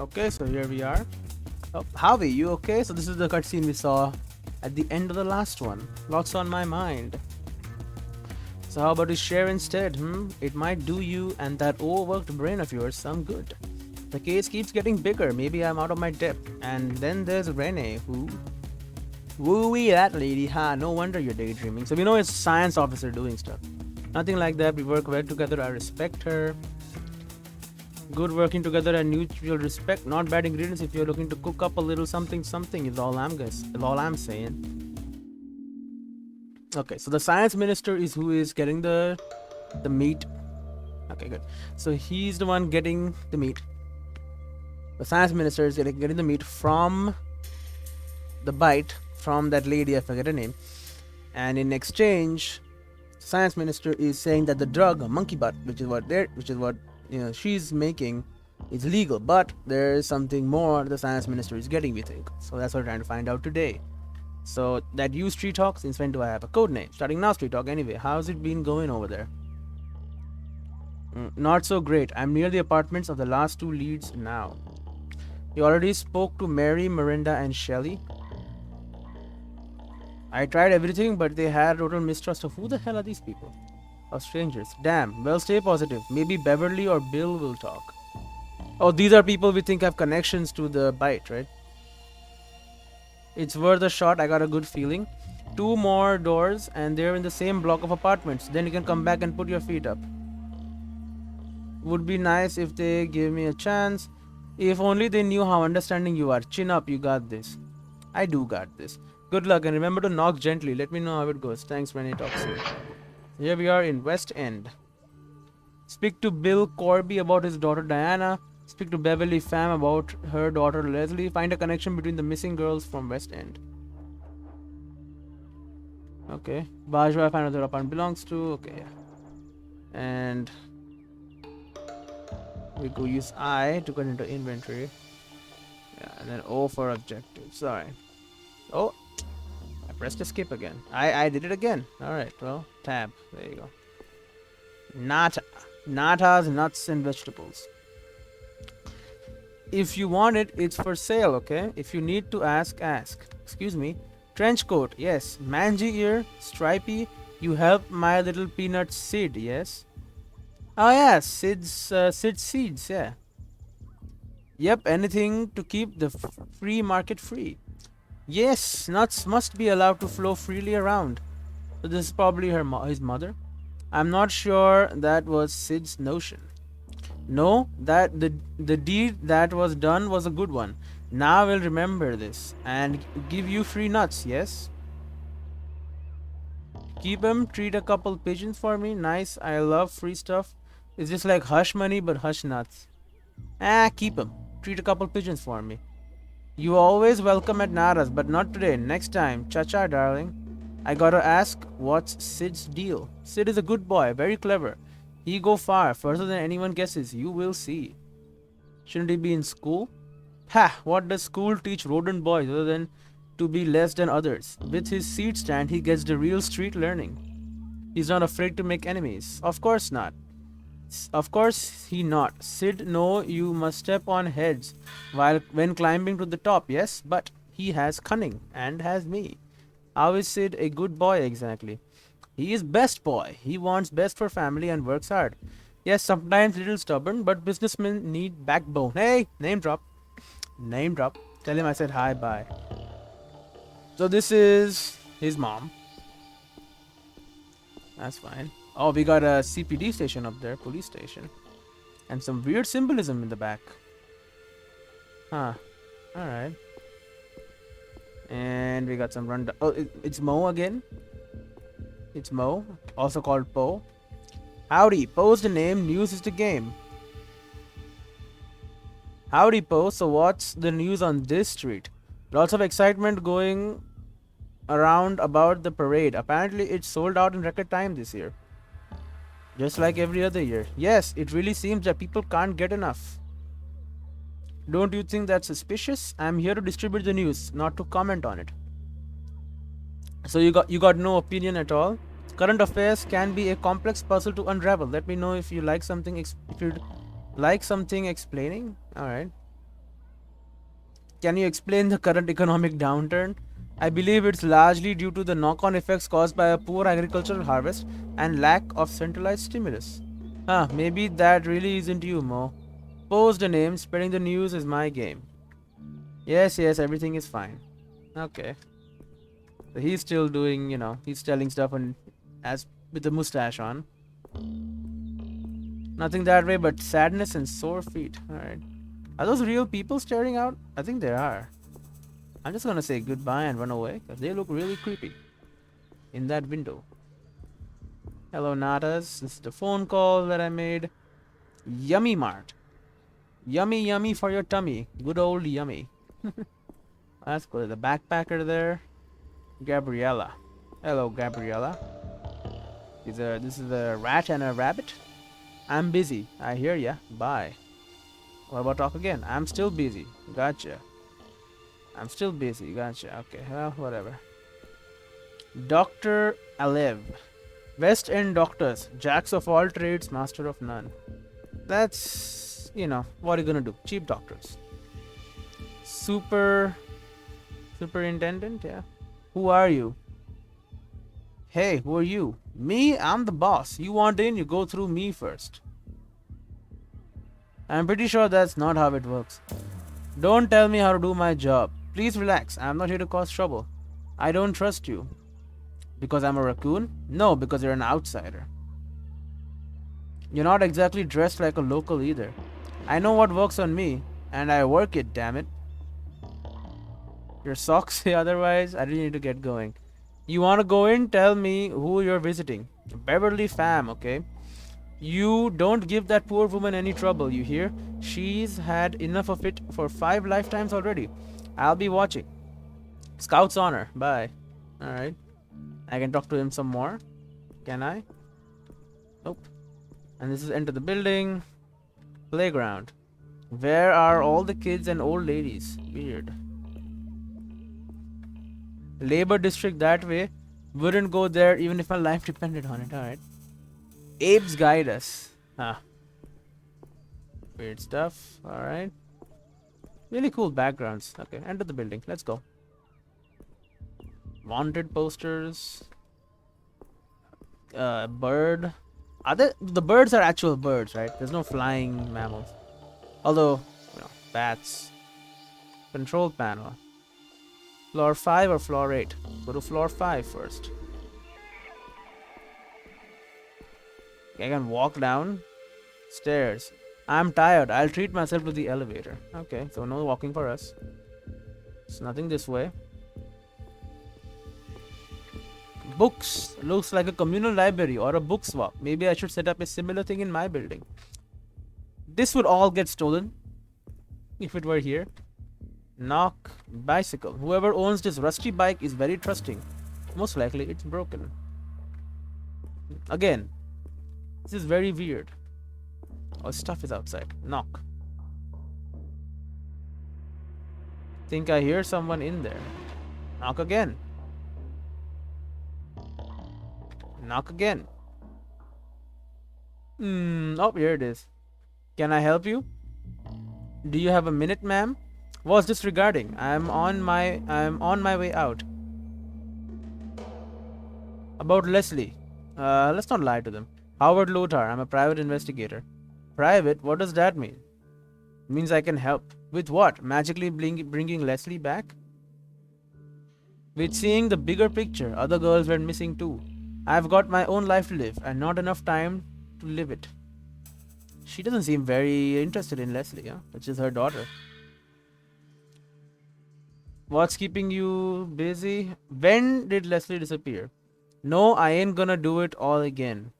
Okay, so here we are. Oh, Howie, you okay? So this is the cutscene we saw at the end of the last one. Lots on my mind. So how about we share instead, It might do you and that overworked brain of yours some good. The case keeps getting bigger, maybe I'm out of my depth. And then there's Renee, who... Woo-wee, that lady, huh? No wonder you're daydreaming. So we know it's science officer doing stuff. Nothing like that, we work well together, I respect her. Good working together and mutual respect. Not bad ingredients if you're looking to cook up a little something is all I'm saying. Okay, so the science minister is who is getting the meat. Okay, good. So he's the one getting the meat. The science minister is getting the meat from the bite from that lady, I forget her name. And in exchange, the science minister is saying that the drug, monkey butt, which is what she's making, is legal, but there is something more the science minister is getting, we think. So that's what we're trying to find out today. So that you Street Talk, since when do I have a code name? Starting now, Street Talk. Anyway, how's it been going over there? Not so great. I'm near the apartments of the last two leads now. You already spoke to Mary, Miranda, and Shelley. I tried everything, but they had total mistrust of who the hell are these people? Or strangers. Damn. Well, stay positive. Maybe Beverly or Bill will talk. Oh, these are people we think have connections to the bite, right? It's worth a shot. I got a good feeling. 2 more doors and they're in the same block of apartments. Then you can come back and put your feet up. Would be nice if they gave me a chance. If only they knew how understanding you are. Chin up, you got this. I do got this. Good luck and remember to knock gently. Let me know how it goes. Thanks when he talks to you. Here we are in West End. Speak to Bill Corby about his daughter Diana. Speak to Beverly Pham about her daughter Leslie. Find a connection between the missing girls from West End. Okay. Bajwa, find out their apartment belongs to. Okay, yeah. And we go use I to get into inventory. Yeah, and then O for objectives. Alright. Oh, I pressed escape again. I did it again. Alright, well, tab. There you go. Nata. Natas, nuts, and vegetables. If you want it, it's for sale, okay? If you need to ask, ask. Excuse me. Trench coat, yes. Mangy ear, stripy. You help my little peanut Sid, yes? Oh yeah, Sid's seeds, yeah. Yep, anything to keep the free market free. Yes, nuts must be allowed to flow freely around. So this is probably his mother. I'm not sure that was Sid's notion. No, that the deed that was done was a good one. Now we'll remember this and give you free nuts, yes? Keep them, treat a couple pigeons for me. Nice, I love free stuff. It's just like hush money but hush nuts. Keep them. Treat a couple pigeons for me. You always welcome at Nara's, but not today. Next time. Cha-cha, darling. I gotta ask, what's Sid's deal? Sid is a good boy, very clever. He go far, further than anyone guesses. You will see. Shouldn't he be in school? Ha! What does school teach rodent boys other than to be less than others? With his seed stand, he gets the real street learning. He's not afraid to make enemies. Of course not. Of course he not. Sid, no, you must step on heads when climbing to the top, yes? But he has cunning and has me. How is Sid a good boy exactly? He is best boy. He wants best for family and works hard. Yes, sometimes a little stubborn, but businessmen need backbone. Hey, name drop. Name drop. Tell him I said hi, bye. So this is his mom. That's fine. Oh, we got a CPD station up there, police station. And some weird symbolism in the back. Huh. Alright. And we got some rundown. Oh, it's Mo again. It's Mo, also called Poe. Howdy, Poe's the name, news is the game. Howdy, Poe. So what's the news on this street? Lots of excitement going around about the parade. Apparently it's sold out in record time this year. Just like every other year. Yes, it really seems that people can't get enough. Don't you think that's suspicious? I'm here to distribute the news, not to comment on it. So you got no opinion at all? Current affairs can be a complex puzzle to unravel. Let me know if you like something explaining. All right. Can you explain the current economic downturn? I believe it's largely due to the knock-on effects caused by a poor agricultural harvest and lack of centralized stimulus. Maybe that really isn't you, Mo. Post the name, spreading the news is my game. Yes, everything is fine. Okay. So he's still doing, he's telling stuff and as with the mustache on. Nothing that way but sadness and sore feet. Alright. Are those real people staring out? I think they are. I'm just gonna say goodbye and run away because they look really creepy in that window. Hello, Natas. This is the phone call that I made. Yummy Mart. Yummy, yummy for your tummy. Good old yummy. That's cool. The backpacker there. Gabriella. Hello, Gabriella. This is a rat and a rabbit. I'm busy. I hear ya. Bye. What about talk again? I'm still busy. Gotcha. I'm still busy. Gotcha. Okay. Well, whatever. Dr. Alev. West End doctors. Jacks of all trades, master of none. That's, what are you gonna do? Cheap doctors. Superintendent? Yeah. Who are you? Hey, who are you? Me? I'm the boss. You want in, you go through me first. I'm pretty sure that's not how it works. Don't tell me how to do my job. Please relax. I'm not here to cause trouble. I don't trust you. Because I'm a raccoon? No, because you're an outsider. You're not exactly dressed like a local either. I know what works on me, and I work it, damn it. Your socks say otherwise. I really need to get going. You want to go in? Tell me who you're visiting. Beverly Fam, okay? You don't give that poor woman any trouble, you hear? She's had enough of it for 5 lifetimes already. I'll be watching. Scout's honor. Bye. Alright. I can talk to him some more. Can I? Nope. And this is enter the building. Playground. Where are all the kids and old ladies? Weird. Labor district that way. Wouldn't go there even if my life depended on it. Alright. Apes guide us. Weird stuff. Alright. Really cool backgrounds. Okay, enter the building. Let's go. Wanted posters. Bird. The birds are actual birds, right? There's no flying mammals. Although, bats. Control panel. Floor 5 or floor 8? Go to floor 5 first. I can walk down stairs. I'm tired. I'll treat myself to the elevator. Okay, so no walking for us. It's nothing this way. Books. Looks like a communal library or a book swap. Maybe I should set up a similar thing in my building. This would all get stolen if it were here. Knock. Bicycle. Whoever owns this rusty bike is very trusting. Most likely it's broken. Again, this is very weird. Oh, stuff is outside. Knock. Think I hear someone in there. Knock again. Knock again. Oh, here it is. Can I help you? Do you have a minute, ma'am? What's this regarding? I'm on my way out. About Leslie. Let's not lie to them. Howard Lotor. I'm a private investigator. Private? What does that mean? It means I can help. With what? Magically bringing Leslie back? With seeing the bigger picture. Other girls went missing too. I've got my own life to live and not enough time to live it. She doesn't seem very interested in Leslie, which is her daughter. What's keeping you busy? When did Leslie disappear? No, I ain't gonna do it all again.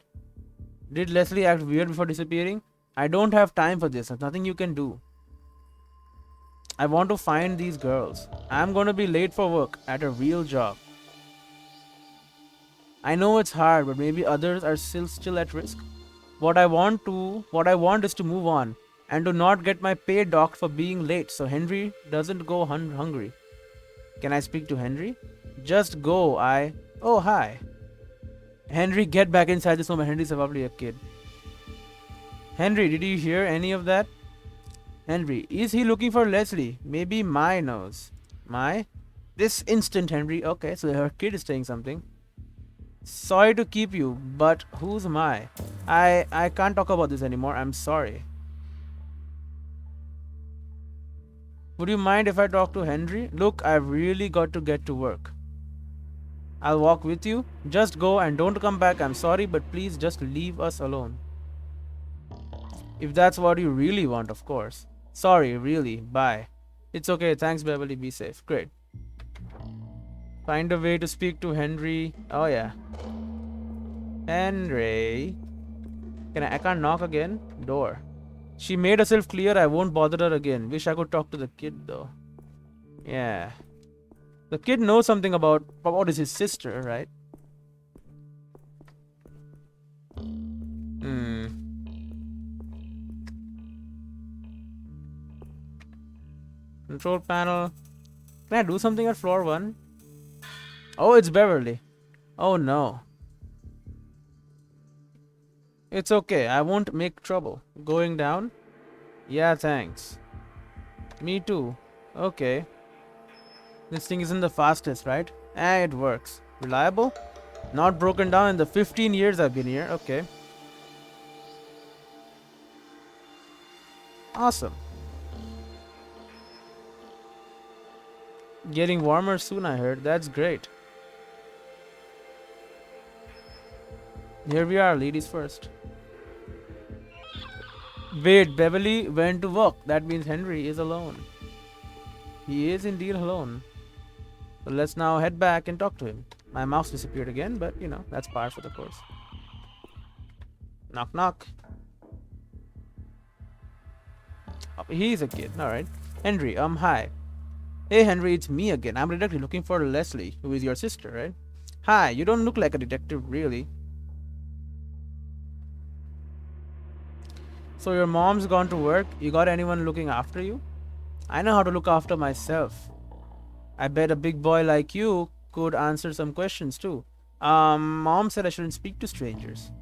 Did Leslie act weird before disappearing? I don't have time for this. There's nothing you can do. I want to find these girls. I'm gonna be late for work at a real job. I know it's hard, but maybe others are still at risk. What I want is to move on and to not get my pay docked for being late so Henry doesn't go hungry. Can I speak to Henry? Just go. Oh, hi. Henry, get back inside this moment. Henry's probably a kid. Henry, did you hear any of that? Henry, is he looking for Leslie? Maybe Mai knows. Mai? This instant, Henry. Okay, so her kid is saying something. Sorry to keep you, but who's Mai? I can't talk about this anymore. I'm sorry. Would you mind if I talk to Henry? Look, I've really got to get to work. I'll walk with you. Just go and don't come back. I'm sorry, but please just leave us alone. If that's what you really want, of course. Sorry, really. Bye. It's okay. Thanks, Beverly. Be safe. Great. Find a way to speak to Henry. Oh, yeah. Henry. I can't knock again? Door. She made herself clear. I won't bother her again. Wish I could talk to the kid, though. Yeah. The kid knows something about what is his sister, right? Control panel. Can I do something at floor 1? Oh, it's Beverly. Oh no. It's okay. I won't make trouble. Going down? Yeah, thanks. Me too. Okay. This thing isn't the fastest, right? It works. Reliable? Not broken down in the 15 years I've been here. Okay. Awesome. Getting warmer soon, I heard. That's great. Here we are, ladies first. Wait, Beverly went to work. That means Henry is alone. He is indeed alone. So let's now head back and talk to him. My mouse disappeared again, but you know, that's par for the course. Knock knock. Oh, he's a kid, alright. Henry, hi. Hey Henry, it's me again. I'm detective looking for Leslie, who is your sister, right? Hi, you don't look like a detective, really. So your mom's gone to work? You got anyone looking after you? I know how to look after myself. I bet a big boy like you could answer some questions too. Mom said I shouldn't speak to strangers.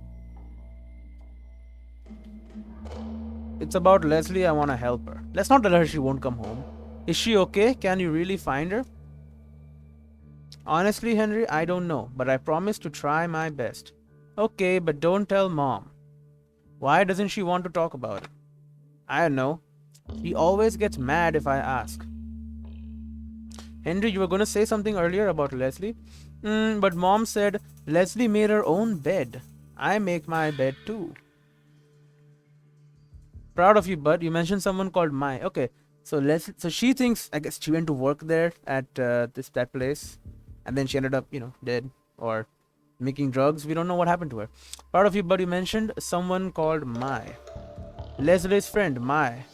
It's about Leslie. I want to help her. Let's not tell her she won't come home. Is she okay? Can you really find her? Honestly, Henry, I don't know, but I promise to try my best. Okay, but don't tell Mom. Why doesn't she want to talk about it? I don't know. She always gets mad if I ask. Henry, you were going to say something earlier about Leslie? But Mom said Leslie made her own bed. I make my bed too. Proud of you, bud. You mentioned someone called Mai. Okay, so Leslie, so she thinks, I guess she went to work there at that place, and then she ended up, you know, dead or making drugs. We don't know what happened to her. Proud of you, bud. You mentioned someone called Mai. Leslie's friend, Mai.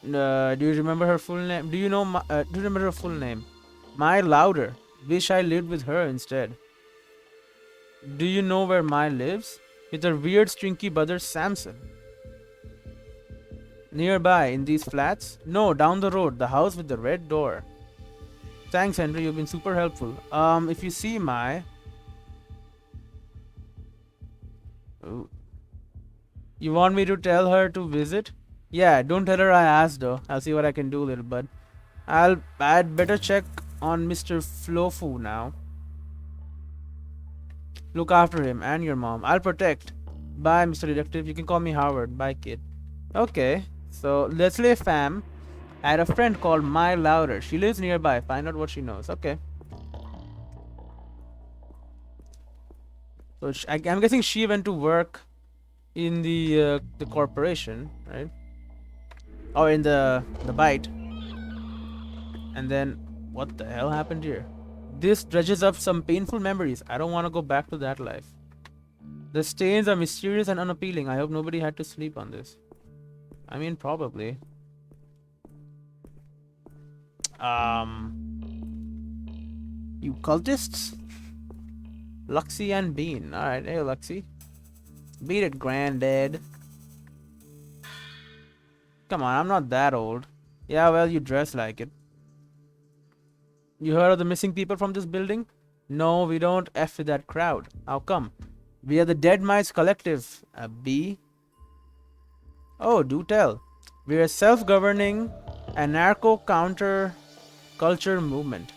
Do you remember her full name? Do you remember her full name? Mai Louder. Wish I lived with her instead. Do you know where Mai lives? With her weird stinky brother Samson. Nearby, in these flats? No, down the road, the house with the red door. Thanks, Henry, you've been super helpful. If you see Mai... Ooh. You want me to tell her to visit? Yeah, don't tell her I asked though. I'll see what I can do, little bud. I'd better check on Mr. Flofu now. Look after him and your mom. I'll protect. Bye, Mr. Detective. You can call me Howard. Bye, kid. Okay, so Leslie fam. I had a friend called Mai Louder. She lives nearby. Find out what she knows. Okay. So I'm guessing she went to work in the corporation, right? Or in the bite. And then what the hell happened here? This dredges up some painful memories. I don't want to go back to that life. The stains are mysterious and unappealing. I hope nobody had to sleep on this. I mean, probably. You cultists? Luxie and Bean. Alright, hey Luxie. Beat it, granddad. Come on, I'm not that old. Yeah, well, you dress like it. You heard of the missing people from this building? No, we don't F with that crowd. How come? We are the Dead Mice Collective. B. Oh, do tell. We're a self-governing anarcho-counter-culture movement.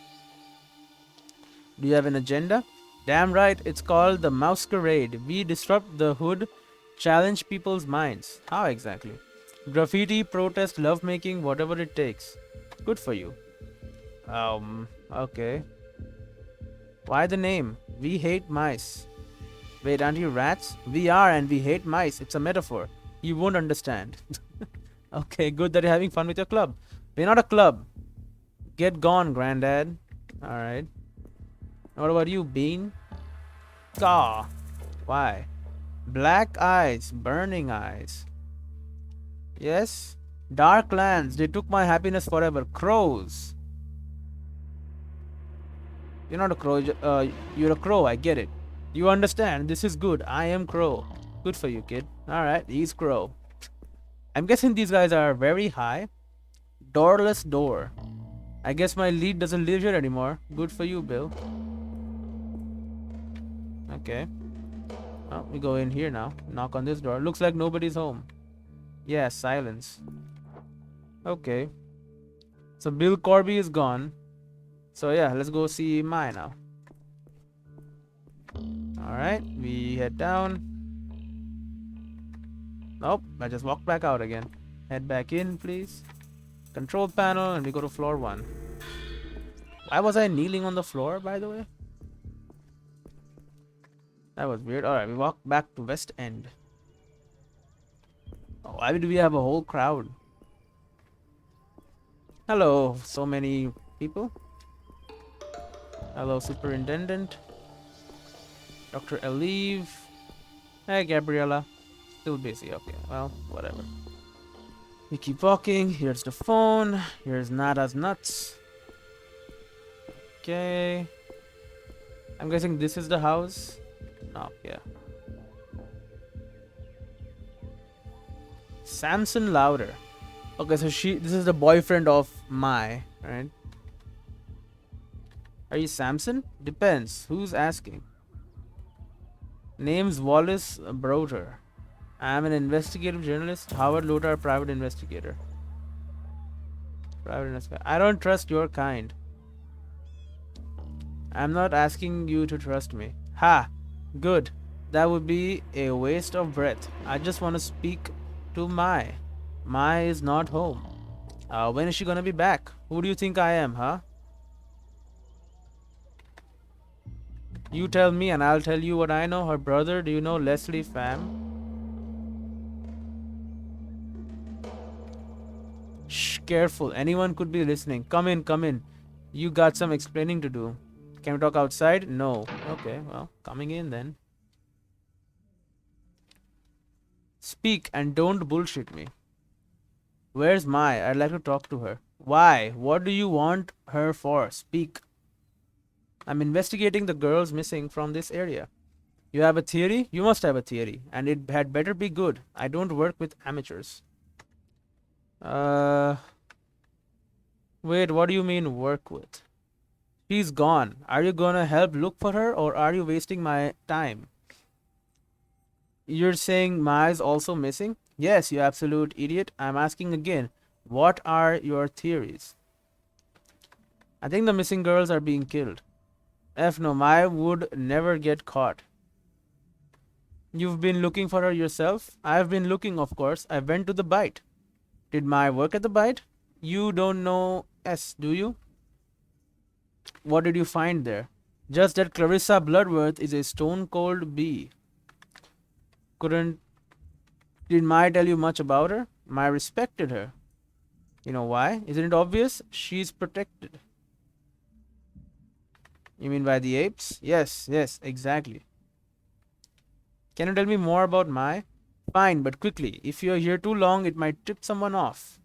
Do you have an agenda? Damn right, it's called the Masquerade. We disrupt the hood, challenge people's minds. How exactly? Graffiti, protest, lovemaking, whatever it takes. Good for you. Okay. Why the name? We hate mice. Wait, aren't you rats? We are, and we hate mice. It's a metaphor. You won't understand. Okay, good that you're having fun with your club. We're not a club. Get gone, granddad. Alright. What about you, Bean? Caw. Why? Black eyes, burning eyes. Yes? Dark lands, they took my happiness forever. Crows. You're not a crow, you're a crow, I get it. You understand, this is good. I am crow. Good for you, kid. Alright, he's crow. I'm guessing these guys are very high. Doorless door. I guess my lead doesn't live here anymore. Good for you, Bill. Okay. Well, we go in here now. Knock on this door. Looks like nobody's home. Yeah, silence. Okay. So Bill Corby is gone. So yeah, let's go see Mai now. Alright, we head down. Nope, I just walked back out again. Head back in, please. Control panel, and we go to floor 1. Why was I kneeling on the floor, by the way? That was weird. Alright, we walk back to West End. Oh, why do we have a whole crowd? Hello, so many people. Hello, Superintendent. Dr. Elive. Hey, Gabriella. Still busy. Okay, well, whatever. We keep walking. Here's the phone. Here's Nada's nuts. Okay. I'm guessing this is the house. No, yeah. Samson Louder. Okay, so this is the boyfriend of Mai, right? Are you Samson? Depends. Who's asking? Name's Wallace Broder. I'm an investigative journalist. Howard Lotor, private investigator. Private investigator. I don't trust your kind. I'm not asking you to trust me. Ha! Good. That would be a waste of breath. I just want to speak to Mai. Mai is not home. When is she gonna be back? Who do you think I am, huh? You tell me and I'll tell you what I know. Her brother, do you know Leslie Pham? Shh, careful. Anyone could be listening. Come in, come in. You got some explaining to do. Can we talk outside? No. Okay, well, coming in then. Speak and don't bullshit me. Where's Mai? I'd like to talk to her. Why? What do you want her for? Speak. I'm investigating the girls missing from this area. You have a theory? You must have a theory. And it had better be good. I don't work with amateurs. Wait, what do you mean work with? She's gone. Are you gonna help look for her or are you wasting my time? You're saying Mai's also missing? Yes, you absolute idiot. I'm asking again. What are your theories? I think the missing girls are being killed. F no, Mai would never get caught. You've been looking for her yourself? I've been looking, of course. I went to the bite. Did Mai work at the bite? You don't know S, do you? What did you find there? Just that Clarissa Bloodworth is a stone-cold bee. Did Mai tell you much about her? Mai respected her. You know why? Isn't it obvious? She's protected. You mean by the apes? Yes, exactly. Can you tell me more about Mai? Fine, but quickly. If you're here too long, it might tip someone off.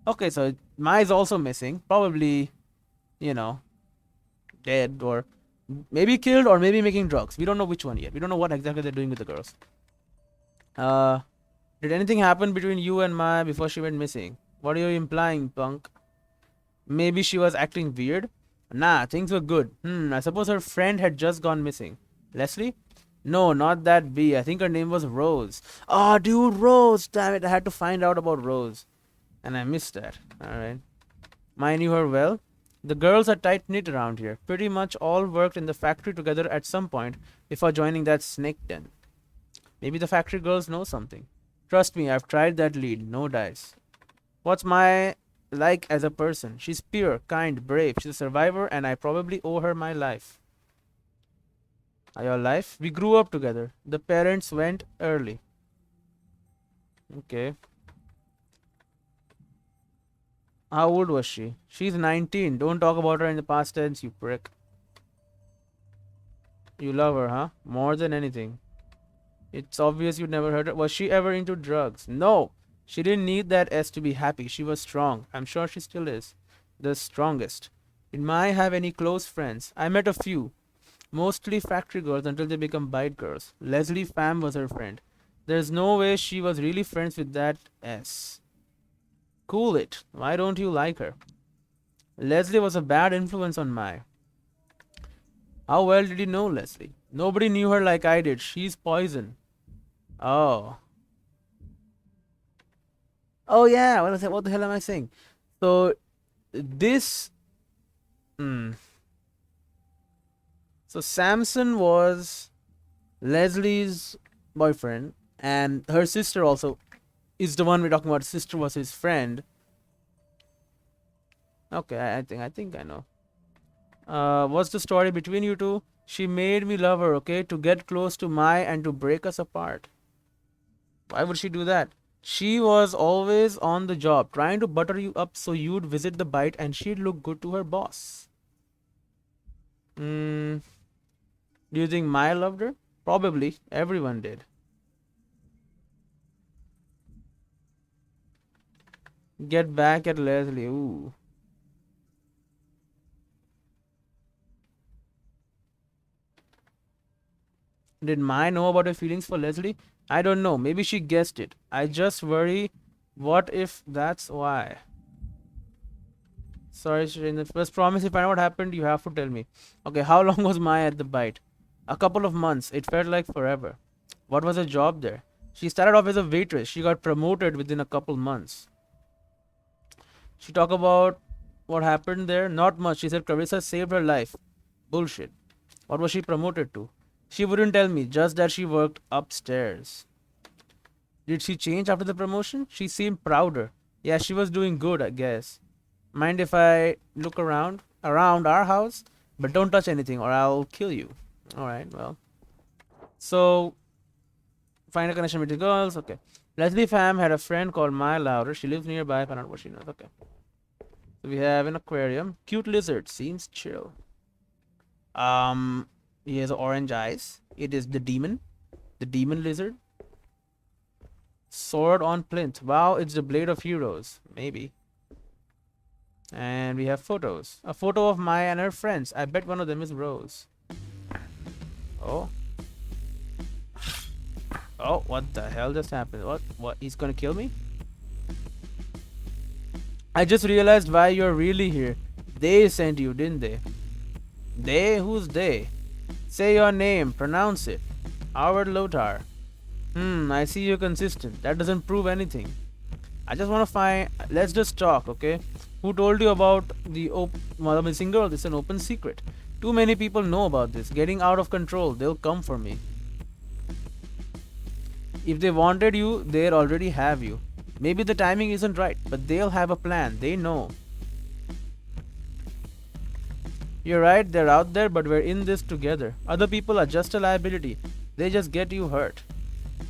Okay, so Mai is also missing. Probably, you know, dead or maybe killed or maybe making drugs. We don't know which one yet. We don't know what exactly they're doing with the girls. Did anything happen between you and Mai before she went missing? What are you implying, punk? Maybe she was acting weird? Nah, things were good. I suppose her friend had just gone missing. Leslie? No, not that B. I think her name was Rose. Oh, dude, Rose. Damn it. I had to find out about Rose. And I missed that. Alright. I knew her well. The girls are tight knit around here. Pretty much all worked in the factory together at some point before joining that snake den. Maybe the factory girls know something. Trust me, I've tried that lead. No dice. What's my like as a person? She's pure, kind, brave. She's a survivor, and I probably owe her my life. Your life? We grew up together. The parents went early. Okay. How old was she? She's 19. Don't talk about her in the past tense, you prick. You love her, huh? More than anything. It's obvious you never heard her. Was she ever into drugs? No. She didn't need that S to be happy. She was strong. I'm sure she still is. The strongest. Did Mai have any close friends? I met a few. Mostly factory girls until they become bite girls. Leslie Pham was her friend. There's no way she was really friends with that S. Cool it. Why don't you like her? Leslie was a bad influence on Mai. How well did you know Leslie? Nobody knew her like I did. She's poison. Oh. Oh yeah. What the hell am I saying? So this. So Samson was Leslie's boyfriend, and her sister also is the one we're talking about. Sister was his friend. Okay, I think I know. What's the story between you two? She made me love her, okay, to get close to Mai and to break us apart. Why would she do that? She was always on the job, trying to butter you up so you'd visit the bite and she'd look good to her boss. Do you think Mai loved her? Probably. Everyone did. Get back at Leslie. Ooh. Did Mai know about her feelings for Leslie? I don't know. Maybe she guessed it. I just worry. What if that's why? Sorry, Shireen. First promise if I know what happened, you have to tell me. Okay, how long was Maya at the bite? A couple of months. It felt like forever. What was her job there? She started off as a waitress. She got promoted within a couple months. She talked about what happened there. Not much. She said Clarissa saved her life. Bullshit. What was she promoted to? She wouldn't tell me, just that she worked upstairs. Did she change after the promotion? She seemed prouder. Yeah, she was doing good, I guess. Mind if I look around our house? But don't touch anything or I'll kill you. Alright, well. So, find a connection between girls. Okay. Leslie Pham had a friend called Maya Louder. She lives nearby. I don't know what she knows. Okay. So we have an aquarium. Cute lizard. Seems chill. He has orange eyes. It is the demon. The demon lizard. Sword on plinth. Wow, it's the blade of heroes. Maybe. And we have photos. A photo of Maya and her friends. I bet one of them is Rose. Oh. Oh, what the hell just happened? What? He's gonna kill me? I just realized why you're really here. They sent you, didn't they? They? Who's they? Say your name. Pronounce it. Howard Lotar. I see you're consistent. That doesn't prove anything. I just want to find... Let's just talk, okay? Who told you about the missing girl? This is an open secret. Too many people know about this. Getting out of control. They'll come for me. If they wanted you, they'd already have you. Maybe the timing isn't right, but they'll have a plan. They know. You're right, they're out there, but we're in this together. Other people are just a liability. They just get you hurt.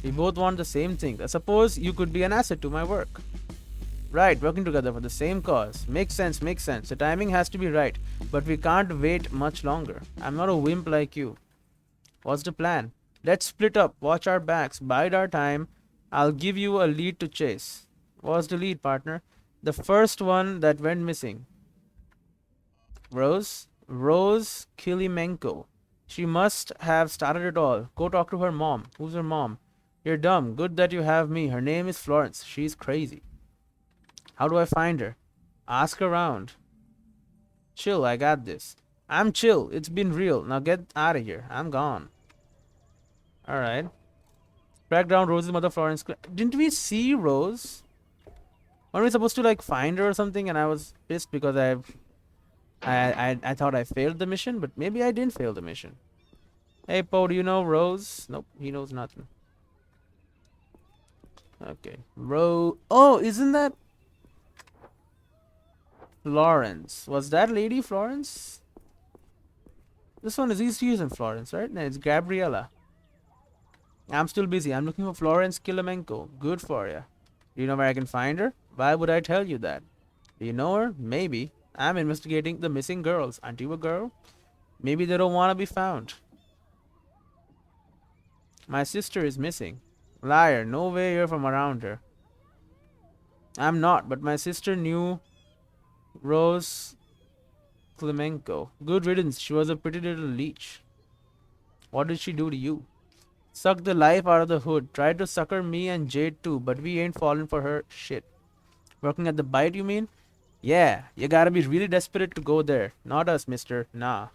We both want the same thing. I suppose you could be an asset to my work. Right, working together for the same cause. Makes sense, makes sense. The timing has to be right, but we can't wait much longer. I'm not a wimp like you. What's the plan? Let's split up, watch our backs, bide our time. I'll give you a lead to chase. What's the lead, partner? The first one that went missing. Rose Kilimenko. She must have started it all. Go talk to her mom. Who's her mom? You're dumb. Good that you have me. Her name is Florence. She's crazy. How do I find her? Ask around. Chill, I got this. I'm chill. It's been real. Now get out of here. I'm gone. Alright. Track down Rose's mother, Florence. Didn't we see Rose? Weren't we supposed to like find her or something? And I was pissed because I thought I failed the mission, but maybe I didn't fail the mission. Hey Poe, do you know Rose? Nope, he knows nothing. Okay. Oh, isn't that Florence? Was that lady Florence? This one is easy to use in Florence, right? No, it's Gabriella. I'm still busy. I'm looking for Florence Kilimenko. Good for ya. Do you know where I can find her? Why would I tell you that? Do you know her? Maybe. I'm investigating the missing girls. Aren't you a girl? Maybe they don't want to be found. My sister is missing. Liar. No way you're from around her. I'm not, but my sister knew Rose Klimenko. Good riddance. She was a pretty little leech. What did she do to you? Suck the life out of the hood. Tried to sucker me and Jade too, but we ain't fallen for her shit. Working at the bite, you mean? Yeah, you gotta be really desperate to go there. Not us, mister. Nah.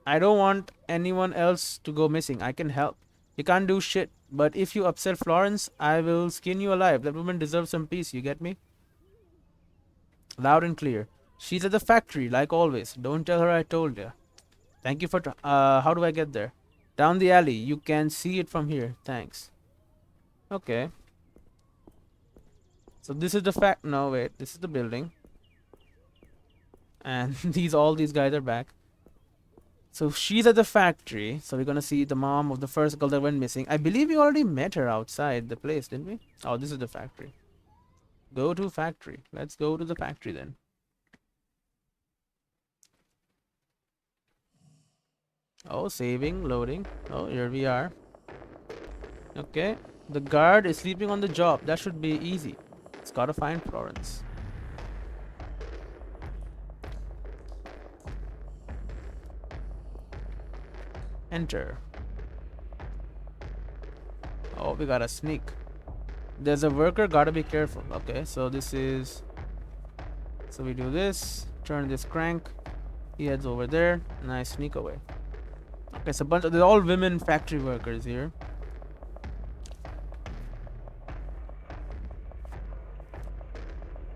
I don't want anyone else to go missing. I can help. You can't do shit. But if you upset Florence, I will skin you alive. That woman deserves some peace, you get me? Loud and clear. She's at the factory, like always. Don't tell her I told you. Thank you for... how do I get there? Down the alley. You can see it from here. Thanks. Okay. So this is the No, wait. This is the building. And all these guys are back. So she's at the factory. So we're gonna see the mom of the first girl that went missing. I believe we already met her outside the place, didn't we? Oh, this is the factory. Go to factory. Let's go to the factory then. Oh, saving, loading. Oh, here we are. Okay. The guard is sleeping on the job. That should be easy. It's gotta find Florence. Enter. Oh, we gotta sneak. There's a worker, gotta be careful. Okay, so this is... So we do this. Turn this crank. He heads over there. And I sneak away. Okay, so they're all women factory workers here.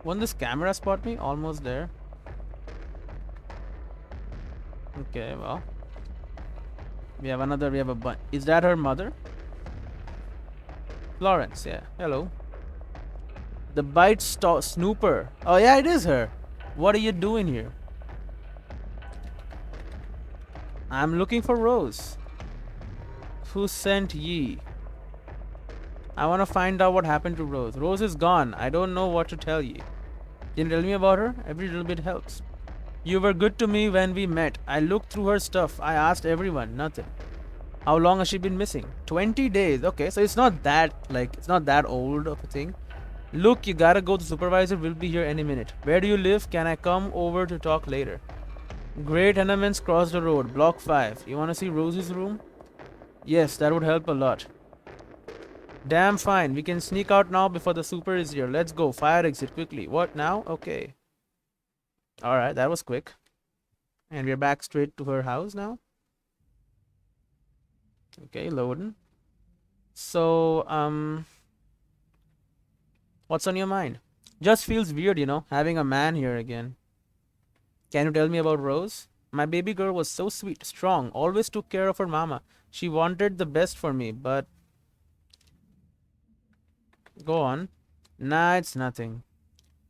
Won't this camera spot me? Almost there. Okay, well. We have a bunch. Is that her mother? Florence, yeah. Hello. The bite snooper. Oh yeah, it is her. What are you doing here? I'm looking for Rose. Who sent ye? I want to find out what happened to Rose. Rose is gone. I don't know what to tell ye. Can you tell me about her? Every little bit helps. You were good to me when we met. I looked through her stuff. I asked everyone. Nothing. How long has she been missing? 20 days. Okay, so it's not that old of a thing. Look, you gotta go. The supervisor will be here any minute. Where do you live? Can I come over to talk later? Great tenements cross the road. Block 5. You wanna see Rose's room? Yes, that would help a lot. Damn fine. We can sneak out now before the super is here. Let's go. Fire exit quickly. What now? Okay. Alright, that was quick. And we're back straight to her house now. Okay, loading. So, what's on your mind? Just feels weird, you know, having a man here again. Can you tell me about Rose? My baby girl was so sweet, strong, always took care of her mama. She wanted the best for me, but... Go on. Nah, it's nothing.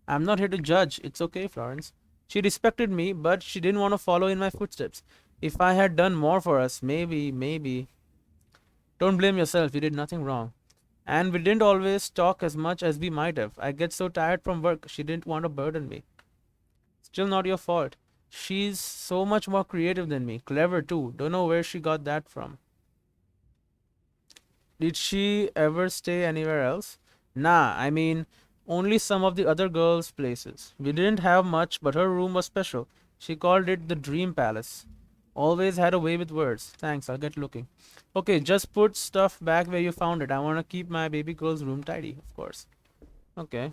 I'm not here to judge. It's okay, Florence. She respected me, but she didn't want to follow in my footsteps. If I had done more for us, maybe... Don't blame yourself, you did nothing wrong. And we didn't always talk as much as we might have. I get so tired from work, she didn't want to burden me. Still not your fault. She's so much more creative than me. Clever too. Don't know where she got that from. Did she ever stay anywhere else? Nah, I mean, only some of the other girls' places. We didn't have much, but her room was special. She called it the Dream Palace. Always had a way with words. Thanks, I'll get looking. Okay, just put stuff back where you found it. I want to keep my baby girl's room tidy, of course. Okay.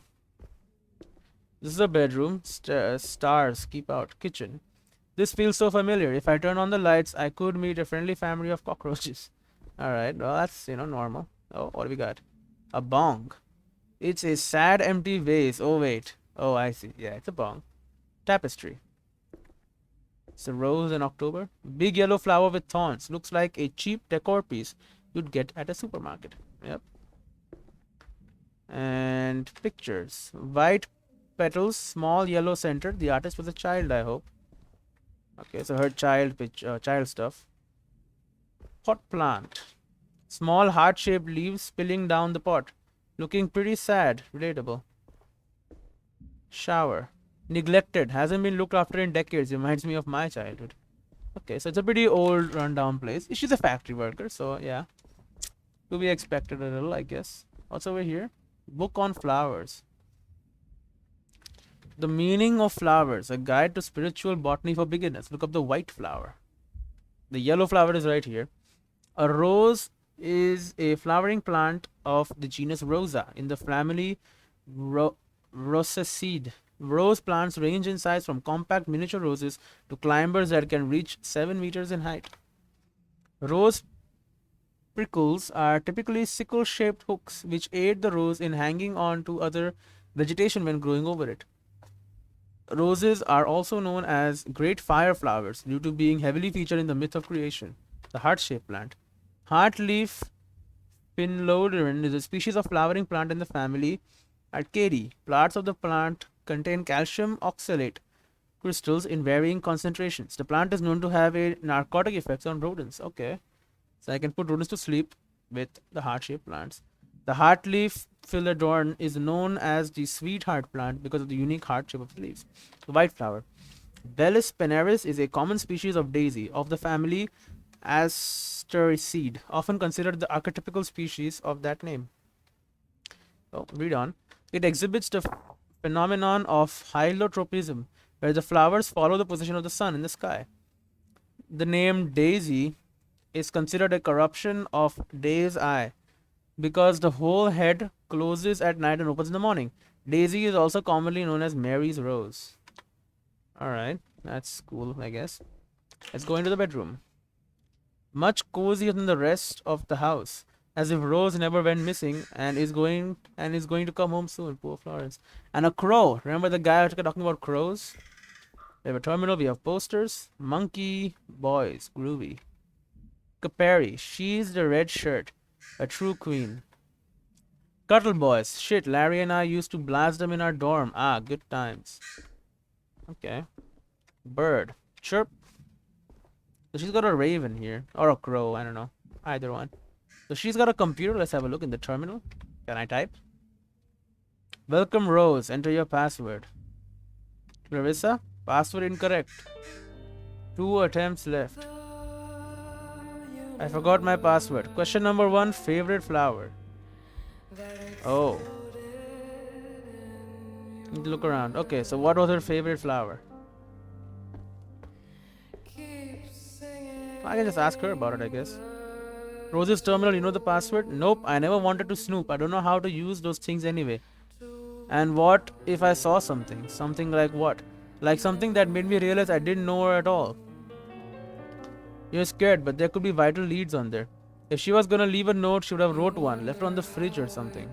This is a bedroom. Stars, keep out. Kitchen. This feels so familiar. If I turn on the lights, I could meet a friendly family of cockroaches. Alright, well, that's, normal. Oh, what do we got? A bong. It's a sad, empty vase. Oh, wait. Oh, I see. Yeah, it's a bong. Tapestry. It's a rose in October. Big yellow flower with thorns. Looks like a cheap decor piece you'd get at a supermarket. Yep. And pictures. White petals, small yellow center. The artist was a child, I hope. Okay, so her child stuff. Pot plant. Small heart-shaped leaves spilling down the pot. Looking pretty sad. Relatable. Shower. Neglected. Hasn't been looked after in decades. Reminds me of my childhood. Okay, so it's a pretty old, rundown place. She's a factory worker, so yeah. To be expected a little, I guess. What's over here? Book on flowers. The meaning of flowers. A guide to spiritual botany for beginners. Look up the white flower. The yellow flower is right here. A rose is a flowering plant of the genus Rosa in the family Rosaceae. Rose plants range in size from compact miniature roses to climbers that can reach 7 meters in height. Rose prickles are typically sickle-shaped hooks which aid the rose in hanging on to other vegetation when growing over it. Roses are also known as great fire flowers due to being heavily featured in the myth of creation. The heart-shaped plant. Heartleaf Philodendron is a species of flowering plant in the family Arcadie. Parts of the plant contain calcium oxalate crystals in varying concentrations. The plant is known to have a narcotic effects on rodents. Okay. So I can put rodents to sleep with the heart-shaped plants. The heartleaf philodendron is known as the sweetheart plant because of the unique heart shape of the leaves. The white flower. Bellis spinaris is a common species of daisy of the family Asteraceae, often considered the archetypical species of that name. Oh, read on. It exhibits the phenomenon of heliotropism, where the flowers follow the position of the sun in the sky. The name daisy is considered a corruption of day's eye because the whole head closes at night and opens in the morning. Daisy is also commonly known as Mary's rose. Alright, that's cool, I guess. Let's go into the bedroom. Much cozier than the rest of the house, as if Rose never went missing and is going to come home soon. Poor Florence. And a crow. Remember the guy talking about crows? We have a terminal. We have posters. Monkey boys, groovy. Caperi. She's the red shirt. A true queen. Cuddle boys. Shit, Larry and I used to blast them in our dorm. Ah, good times. Okay. Bird. Chirp. So she's got a raven here. Or a crow, I don't know. Either one. So she's got a computer. Let's have a look in the terminal. Can I type? Welcome Rose. Enter your password. Clarissa? Password incorrect. 2 attempts left. I forgot my password. Question number 1. Favorite flower. Oh. Need to look around. Okay, so what was her favorite flower? I can just ask her about it, I guess. Rose's terminal, you know the password? Nope, I never wanted to snoop. I don't know how to use those things anyway. And what if I saw something? Something like what? Like something that made me realize I didn't know her at all. You're scared, but there could be vital leads on there. If she was gonna leave a note, she would have wrote one, left it on the fridge or something.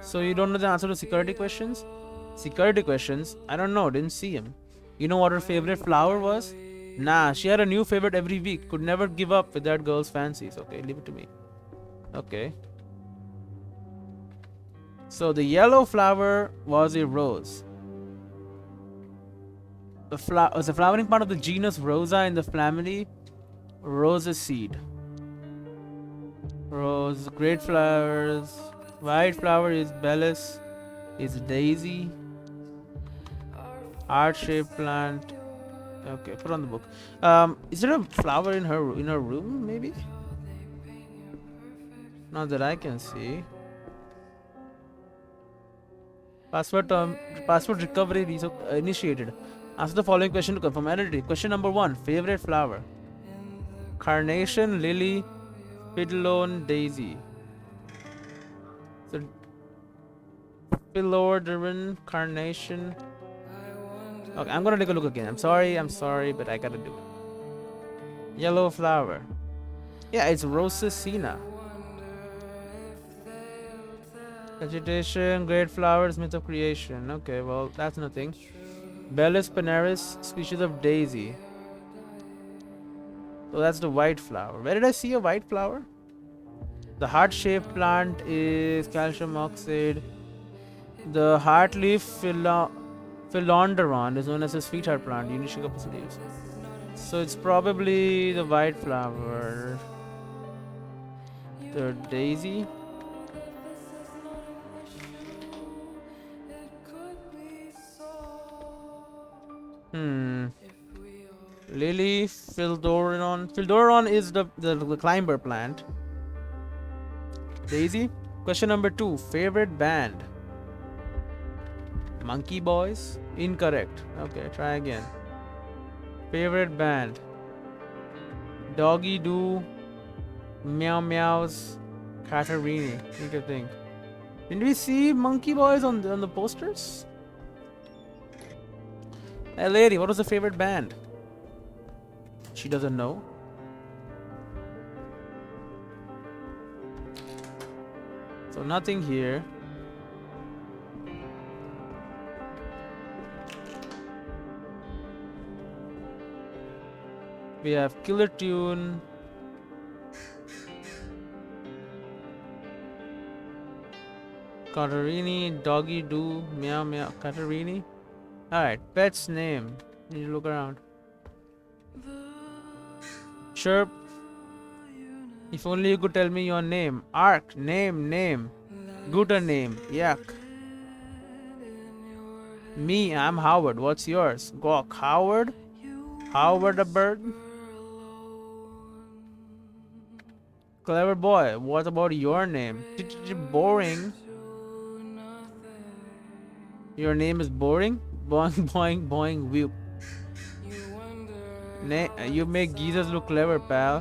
So you don't know the answer to security questions? Security questions? I don't know, didn't see him. You know what her favorite flower was? Nah, she had a new favorite every week. Could never give up with that girl's fancies. Okay, leave it to me. Okay. So the yellow flower was a rose. Was a flowering part of the genus Rosa in the family Rosaceae. Rose, great flowers. White flower is Bellis. Is daisy. Heart-shaped plant. Okay, put on the book. Is there a flower in her room? Maybe. Not that I can see. Password recovery initiated. Answer the following question to confirm identity. Question number 1. Favorite flower. Carnation, lily, fiddlone, daisy. So Philodendron carnation. Okay, I'm gonna take a look again. I'm sorry, but I gotta do it. Yellow flower. Yeah, it's Rosacina. Vegetation, great flowers, myth of creation. Okay, well, that's nothing. Bellis panaris, species of daisy. So that's the white flower. Where did I see a white flower? The heart-shaped plant is calcium oxide. The heart-leaf philodendron is known as a sweetheart plant. Unishiga positives. So it's probably the white flower. The daisy. Lily philodendron. Philodendron is the climber plant. Daisy. Question number 2. Favorite band. Monkey Boys? Incorrect. Okay, try again. Favorite band. Doggy Doo. Meow Meows. Catarini. Need to think. Didn't we see Monkey Boys on the posters? Hey lady, what was the favorite band? She doesn't know. So nothing here. We have Killer Tune. Catarini, Doggy Doo, Meow Meow, Catarini. Alright, pet's name. Need to look around. Chirp. If only you could tell me your name. Ark, name. Gooter name, Yak. Me, I'm Howard. What's yours? Gawk, Howard? Howard a bird? Clever boy, what about your name? Boring. Your name is boring? Boing, boing, boing, whoop. You make geezers look clever, pal.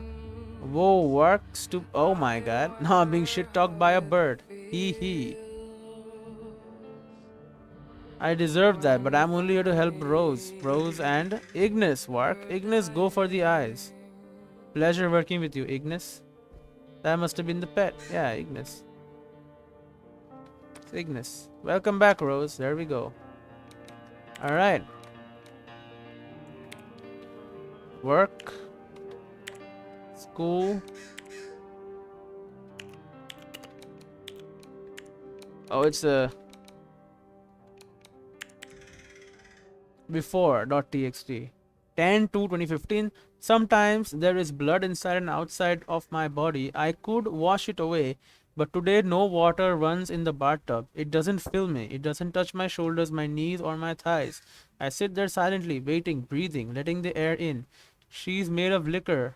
Whoa, work, oh my god. Now I'm being shit talked by a bird. Hee. I deserve that, but I'm only here to help Rose. Rose and Ignis work. Ignis, go for the eyes. Pleasure working with you, Ignis. That must have been the pet. Yeah, Ignis. It's Ignis. Welcome back, Rose. There we go. Alright. Work. School. Oh, it's a before.txt. 10/2/2015. Sometimes there is blood inside and outside of my body. I could wash it away, but today no water runs in the bathtub. It doesn't fill me. It doesn't touch my shoulders, my knees, or my thighs. I sit there silently, waiting, breathing, letting the air in. She's made of liquor,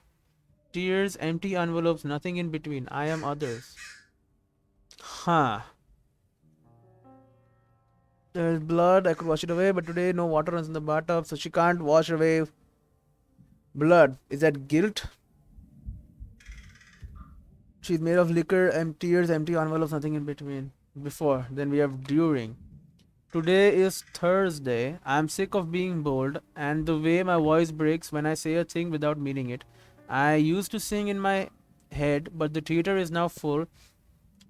tears, empty envelopes, nothing in between. I am others. Huh. There's blood. I could wash it away, but today no water runs in the bathtub, so she can't wash away blood. Is that guilt? She's made of liquor and tears, empty envelopes, nothing in between. Before. Then we have during. Today is Thursday. I'm sick of being bold and the way my voice breaks when I say a thing without meaning it. I used to sing in my head, but the theater is now full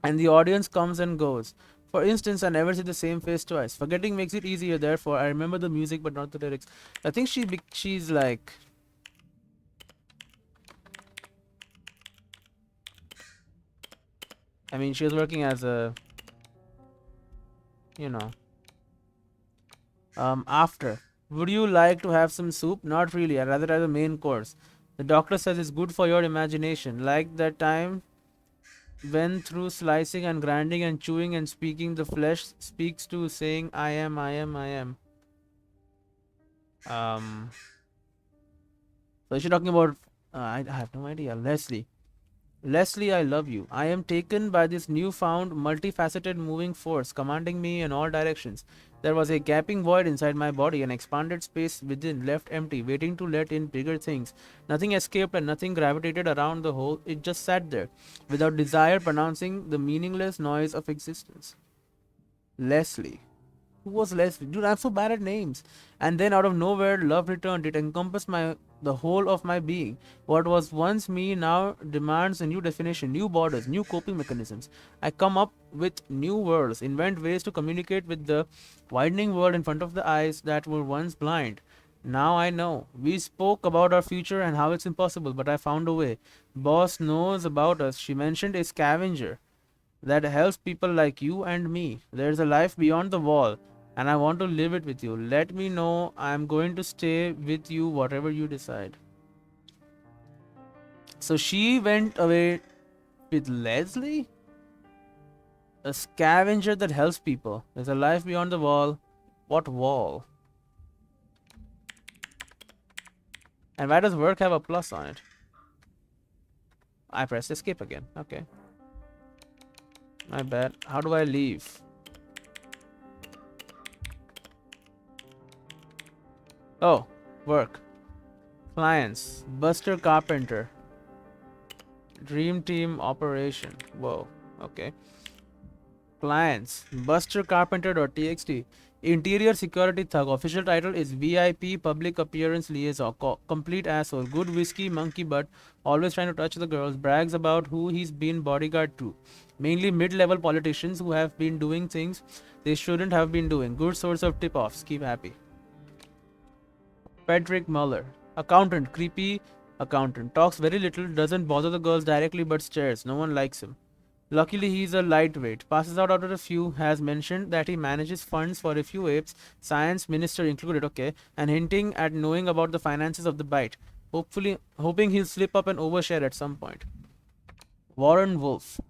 and the audience comes and goes. For instance, I never see the same face twice. Forgetting makes it easier, therefore I remember the music but not the lyrics. I think she's like... I mean, she was working as a... You know... After. Would you like to have some soup? Not really. I'd rather have the main course. The doctor says it's good for your imagination. Like that time when through slicing and grinding and chewing and speaking, the flesh speaks to saying, I am. So is she talking about... I have no idea. Leslie, I love you. I am taken by this newfound, multifaceted moving force, commanding me in all directions. There was a gaping void inside my body, an expanded space within, left empty, waiting to let in bigger things. Nothing escaped and nothing gravitated around the hole. It just sat there, without desire, pronouncing the meaningless noise of existence. Leslie. Who was Leslie? Dude, I'm so bad at names. And then out of nowhere, love returned. It encompassed the whole of my being. What was once me now demands a new definition, new borders, new coping mechanisms. I come up with new worlds, invent ways to communicate with the widening world in front of the eyes that were once blind. Now I know. We spoke about our future and how it's impossible, but I found a way. Boss knows about us. She mentioned a scavenger that helps people like you and me. There's a life beyond the wall, and I want to live it with you. Let me know. I'm going to stay with you, whatever you decide. So she went away with Leslie? A scavenger that helps people. There's a life beyond the wall. What wall? And why does work have a plus on it? I pressed escape again. Okay. My bad. How do I leave? Oh, work. Clients. Buster Carpenter. Dream Team Operation. Whoa. Okay. Clients. Buster Carpenter.txt. Interior Security Thug. Official title is VIP Public Appearance Liaison. Complete asshole. Good whiskey, monkey butt. Always trying to touch the girls. Brags about who he's been bodyguard to. Mainly mid-level politicians who have been doing things they shouldn't have been doing. Good source of tip-offs. Keep happy. Patrick Muller. Accountant. Creepy accountant. Talks very little. Doesn't bother the girls directly but stares. No one likes him. Luckily, he's a lightweight. Passes out after a few. Has mentioned that he manages funds for a few apes, science minister included, okay, and hinting at knowing about the finances of the bite. Hoping he'll slip up and overshare at some point. Warren Wolf.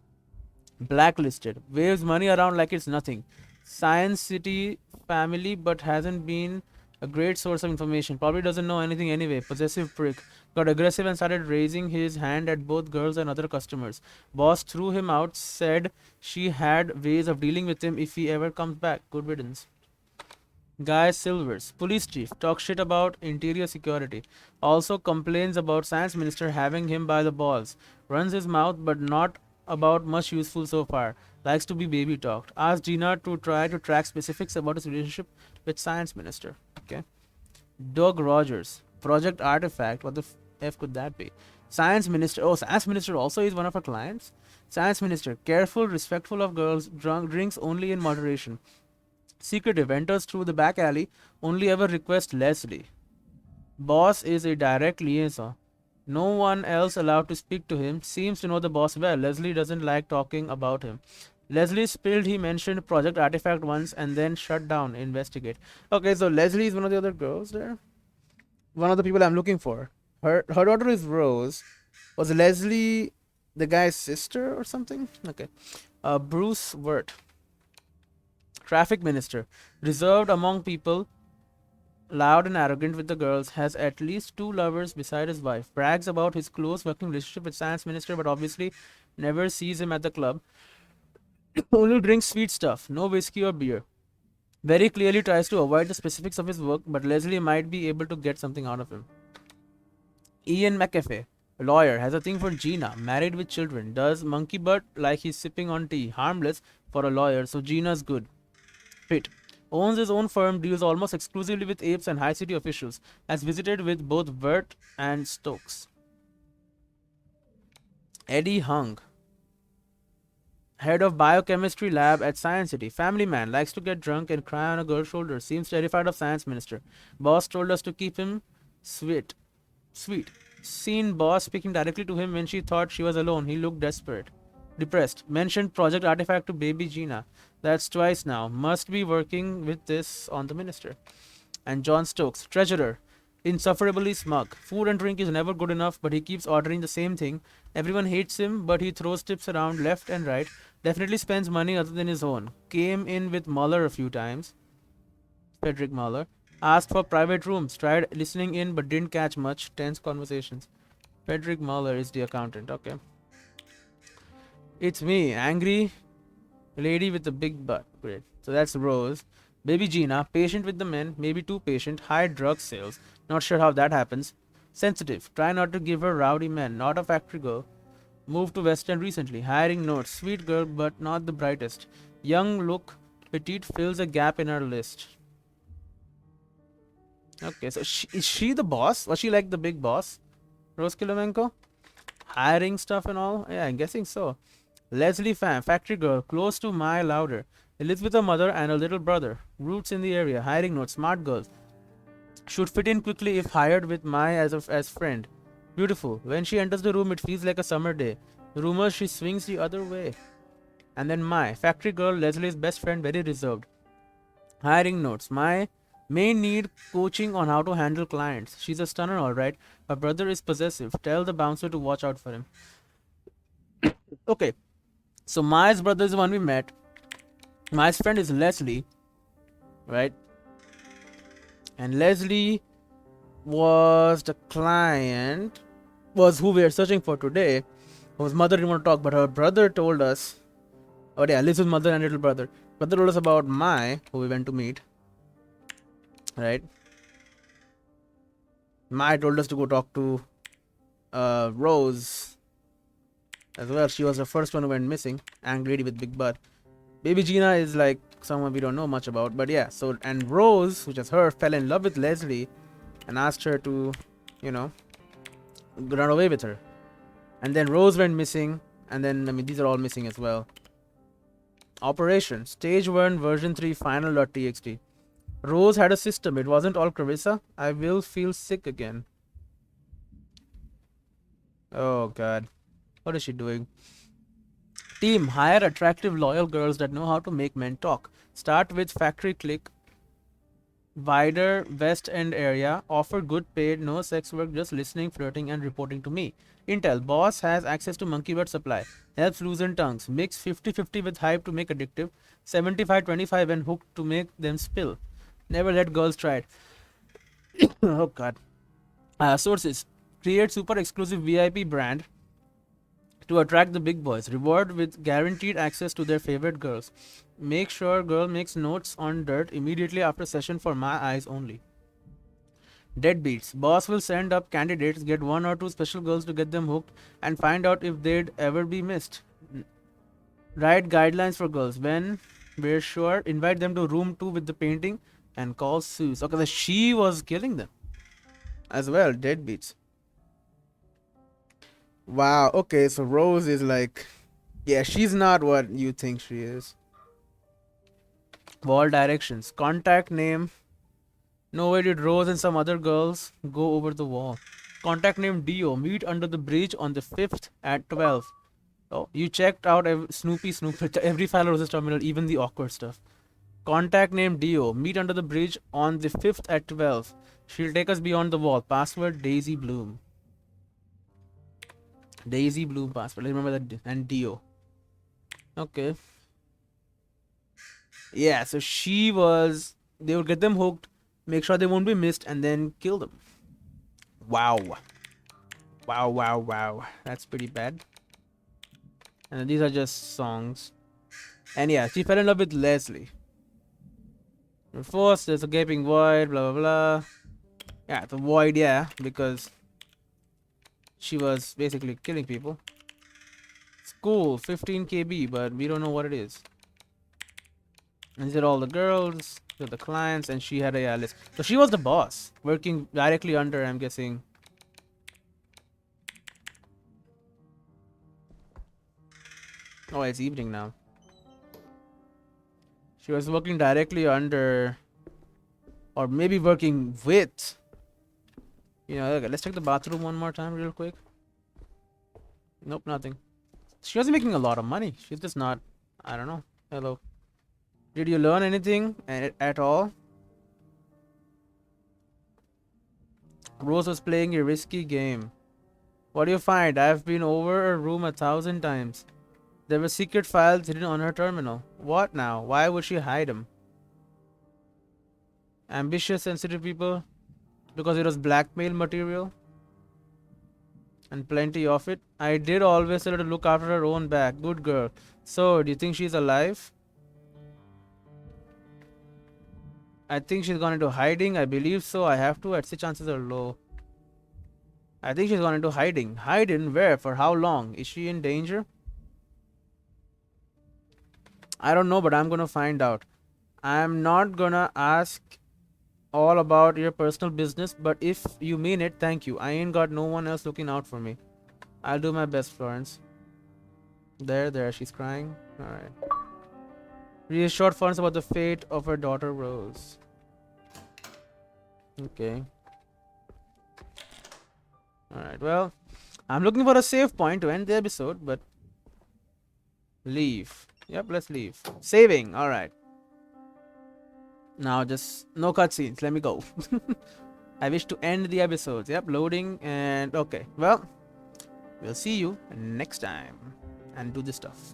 Blacklisted. Waves money around like it's nothing. Science City family, but hasn't been a great source of information. Probably doesn't know anything anyway. Possessive prick. Got aggressive and started raising his hand at both girls and other customers. Boss threw him out, said she had ways of dealing with him if he ever comes back. Good riddance. Guy Silvers, police chief, talks shit about interior security. Also complains about science minister having him by the balls. Runs his mouth but not about much useful so far. Likes to be baby talked. Asks Gina to try to track specifics about his relationship with science minister. Okay. Doug Rogers, Project Artifact. What the F could that be? Science minister. Oh, science minister also is one of our clients. Science minister, careful, respectful of girls, drinks only in moderation. Secretive, enters through the back alley, only ever request Leslie. Boss is a direct liaison. No one else allowed to speak to him. Seems to know the boss well. Leslie doesn't like talking about him. Leslie spilled he mentioned Project Artifact once and then shut down. Investigate. Okay, so Leslie is one of the other girls there. One of the people I'm looking for. Her daughter is Rose. Was Leslie the guy's sister or something? Okay. Bruce Wirt. Traffic minister. Reserved among people. Loud and arrogant with the girls. Has at least 2 lovers beside his wife. Brags about his close working relationship with science minister, but obviously never sees him at the club. Only drinks sweet stuff. No whiskey or beer. Very clearly tries to avoid the specifics of his work, but Leslie might be able to get something out of him. Ian McAfee, lawyer, has a thing for Gina, married with children, does monkey butt like he's sipping on tea, harmless for a lawyer, so Gina's good. Pitt, owns his own firm, deals almost exclusively with apes and high city officials, has visited with both Wirt and Stokes. Eddie Hung, head of biochemistry lab at Science City, family man, likes to get drunk and cry on a girl's shoulder, seems terrified of science minister. Boss told us to keep him sweet. Seen boss speaking directly to him when she thought she was alone. He looked desperate. Depressed. Mentioned Project Artifact to baby Gina. That's twice now. Must be working with this on the minister. And John Stokes, treasurer. Insufferably smug. Food and drink is never good enough, but he keeps ordering the same thing. Everyone hates him, but he throws tips around left and right. Definitely spends money other than his own. Came in with Muller a few times. Frederick Muller. Asked for private rooms. Tried listening in but didn't catch much. Tense conversations. Frederick Muller is the accountant. Okay. It's me. Angry lady with the big butt. Great. So that's Rose. Baby Gina. Patient with the men. Maybe too patient. High drug sales. Not sure how that happens. Sensitive. Try not to give her rowdy men. Not a factory girl. Moved to West End recently. Hiring notes. Sweet girl but not the brightest. Young look Petite fills a gap in our list. Okay, so is she the boss? Was she like the big boss? Rose Kilomenko? Hiring stuff and all? Yeah, I'm guessing so. Leslie Pham, factory girl, close to my louder. Lives with her mother and a little brother. Roots in the area. Hiring note, smart girls. Should fit in quickly if hired with Mai as friend. Beautiful. When she enters the room, it feels like a summer day. Rumors she swings the other way. And then Mai, factory girl, Leslie's best friend, very reserved. Hiring notes. Mai may need coaching on how to handle clients. She's a stunner, alright. Her brother is possessive. Tell the bouncer to watch out for him. Okay, so Mai's brother is the one we met. Mai's friend is Leslie, right? And Leslie was the client, was who we are searching for today. Whose mother didn't want to talk, but her brother told us. Oh yeah, Liz's mother and little brother. Brother told us about Mai, who we went to meet. Right? Mai told us to go talk to Rose as well. She was the first one who went missing. Angry lady with big butt. Baby Gina is like someone we don't know much about, but yeah. So, and Rose, which is her, fell in love with Leslie and asked her to, you know, run away with her. And then Rose went missing, and then, I mean, these are all missing as well. Operation Stage 1 version 3 final.txt. Rose had a system. It wasn't all Carissa. I will feel sick again. Oh god. What is she doing? Team, hire attractive loyal girls that know how to make men talk. Start with factory click. Wider West End area. Offer good paid, no sex work, just listening, flirting and reporting to me. Intel, boss has access to monkey bird supply. Helps loosen tongues. Mix 50-50 with hype to make addictive. 75-25 when hooked to make them spill. Never let girls try it. Oh god. Sources. Create super exclusive VIP brand to attract the big boys. Reward with guaranteed access to their favorite girls. Make sure girl makes notes on dirt immediately after session for my eyes only. Deadbeats. Boss will send up candidates, get 1 or 2 special girls to get them hooked, and find out if they'd ever be missed. Write guidelines for girls. When we're sure, invite them to room 2 with the painting and call Suze. Okay, so she was killing them as well. Deadbeats. Wow, okay, so Rose is like, yeah, she's not what you think she is. Wall directions. Contact name. No way did Rose and some other girls go over the wall. Contact name Dio. Meet under the bridge on the 5th at 12. Oh, you checked out Snoopy, every file Rose's terminal, even the awkward stuff. Contact name Dio. Meet under the bridge on the 5th at 12. She'll take us beyond the wall. Password Daisy Bloom. Daisy Bloom password. I remember that. And Dio. Okay. Yeah, so she was. They would get them hooked, make sure they won't be missed, and then kill them. Wow. Wow, wow, wow. That's pretty bad. And these are just songs. And yeah, she fell in love with Leslie. First, there's a gaping void, blah, blah, blah. Yeah, the void, yeah, because she was basically killing people. School, 15 KB, but we don't know what it is. And these are all the girls, these are the clients, and she had a list. So she was the boss, working directly under, I'm guessing. Oh, it's evening now. She was working directly under, or maybe working with. You know, okay, let's check the bathroom one more time real quick. Nope, nothing. She wasn't making a lot of money. She's just not, I don't know. Hello. Did you learn anything at all? Rose was playing a risky game. What do you find? I've been over her room 1,000 times. There were secret files hidden on her terminal. What now? Why would she hide them? Ambitious, sensitive people? Because it was blackmail material? And plenty of it? I did always tell her to look after her own back. Good girl. So, do you think she's alive? I think she's gone into hiding. I believe so. I have to. I'd say chances are low. I think she's gone into hiding. Hiding where? For how long? Is she in danger? I don't know, but I'm gonna find out. I'm not gonna ask all about your personal business, but if you mean it, thank you. I ain't got no one else looking out for me. I'll do my best, Florence. There, she's crying. Alright. Reassured Florence about the fate of her daughter Rose. Okay. Alright, well, I'm looking for a save point to end the episode, but leave. Yep, let's leave. Saving, alright. Now just no cutscenes, let me go. I wish to end the episodes. Yep, loading and okay. Well, we'll see you next time and do this stuff.